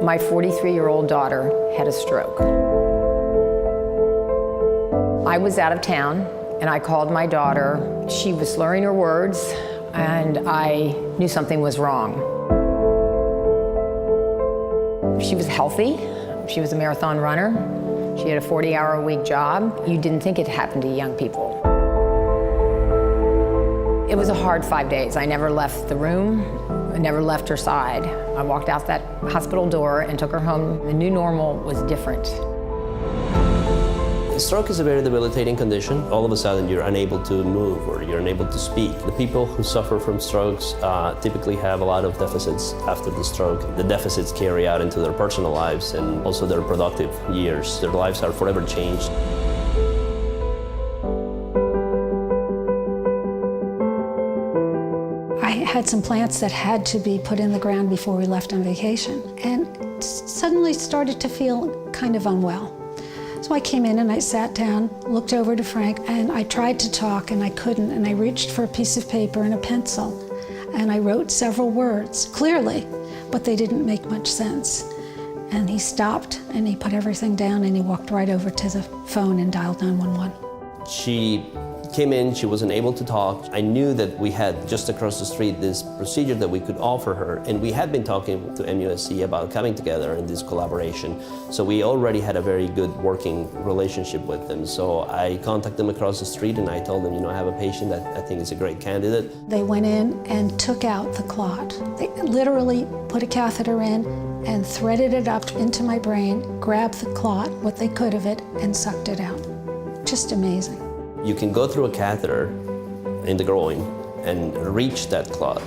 My 43-year-old daughter had a stroke. I was out of town and I called my daughter. She was slurring her words and I knew something was wrong. She was healthy. She was a marathon runner. She had a 40-hour-a-week job. You didn't think it happened to young people. It was a hard 5 days. I never left the room. I never left her side. I walked out that hospital door and took her home. The new normal was different. Stroke is a very debilitating condition. All of a sudden you're unable to move or you're unable to speak. The people who suffer from strokes typically have a lot of deficits after the stroke. The deficits carry out into their personal lives and also their productive years. Their lives are forever changed. I had some plants that had to be put in the ground before we left on vacation, and suddenly started to feel kind of unwell. So I came in and I sat down, looked over to Frank, and I tried to talk and I couldn't, and I reached for a piece of paper and a pencil, and I wrote several words, clearly, but they didn't make much sense. And he stopped and he put everything down and he walked right over to the phone and dialed 911. She came in, she wasn't able to talk. I knew that we had just across the street this procedure that we could offer her, and we had been talking to MUSC about coming together in this collaboration. So we already had a very good working relationship with them. So I contacted them across the street and I told them, you know, I have a patient that I think is a great candidate. They went in and took out the clot. They literally put a catheter in and threaded it up into my brain, grabbed the clot, what they could of it, and sucked it out. Just amazing. You can go through a catheter in the groin and reach that clot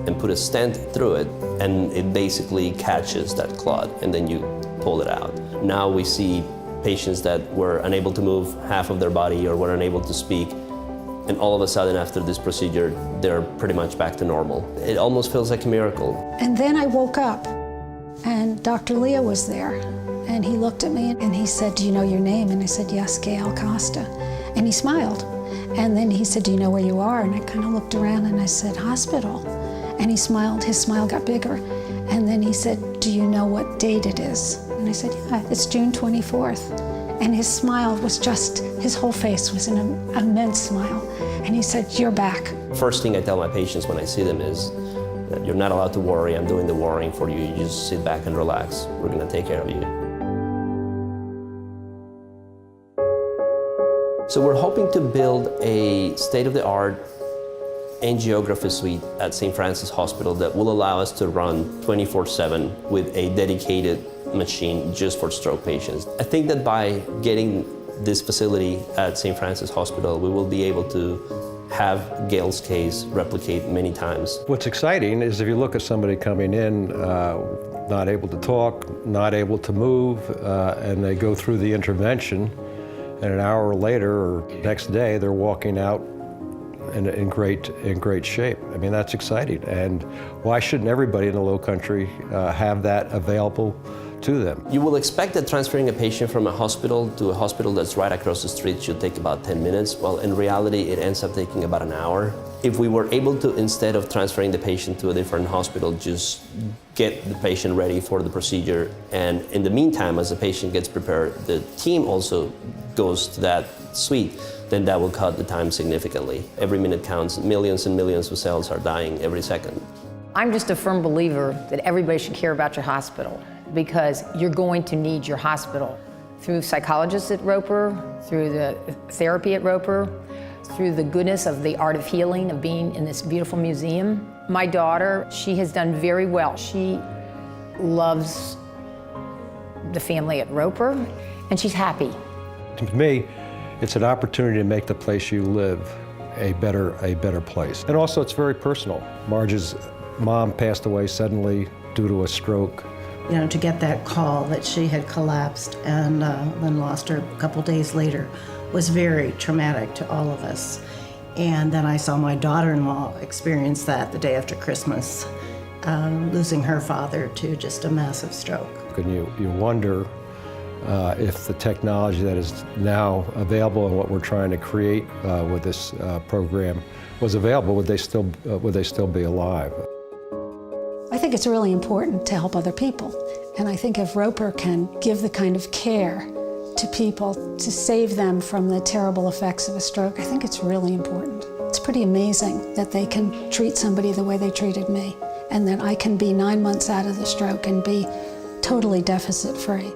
and put a stent through it, and it basically catches that clot and then you pull it out. Now we see patients that were unable to move half of their body or were unable to speak, and all of a sudden after this procedure they're pretty much back to normal. It almost feels like a miracle. And then I woke up and Dr. Leo was there, and he looked at me and he said, "Do you know your name?" And I said, "Yes, Gail Costa." And he smiled. And then he said, "Do you know where you are?" And I kind of looked around and I said, "Hospital." And he smiled, his smile got bigger. And then he said, "Do you know what date it is?" And I said, "Yeah, it's June 24th. And his smile was just, his whole face was an immense smile. And he said, "You're back." First thing I tell my patients when I see them is that you're not allowed to worry. I'm doing the worrying for you. You just sit back and relax. We're gonna take care of you. So we're hoping to build a state-of-the-art angiography suite at St. Francis Hospital that will allow us to run 24/7 with a dedicated machine just for stroke patients. I think that by getting this facility at St. Francis Hospital, we will be able to have Gail's case replicate many times. What's exciting is if you look at somebody coming in, not able to talk, not able to move, and they go through the intervention, and an hour later or next day, they're walking out in great shape. I mean, that's exciting. And why shouldn't everybody in the Low Country have that available to them? You will expect that transferring a patient from a hospital to a hospital that's right across the street should take about 10 minutes. Well, in reality, it ends up taking about an hour. If we were able to, instead of transferring the patient to a different hospital, just get the patient ready for the procedure, and in the meantime, as the patient gets prepared, the team also goes to that suite, then that will cut the time significantly. Every minute counts. Millions and millions of cells are dying every second. I'm just a firm believer that everybody should care about your hospital, because you're going to need your hospital. Through psychologists at Roper, through the therapy at Roper, through the goodness of the art of healing, of being in this beautiful museum. My daughter, she has done very well. She loves the family at Roper, and she's happy. To me, it's an opportunity to make the place you live a better place. And also, it's very personal. Marge's mom passed away suddenly due to a stroke. You know, to get that call that she had collapsed and then lost her a couple days later was very traumatic to all of us. And then I saw my daughter-in-law experience that the day after Christmas, losing her father to just a massive stroke. And you wonder if the technology that is now available and what we're trying to create with this program was available, would they still be alive? I think it's really important to help other people. And I think if Roper can give the kind of care to people to save them from the terrible effects of a stroke, I think it's really important. It's pretty amazing that they can treat somebody the way they treated me, and that I can be 9 months out of the stroke and be totally deficit-free.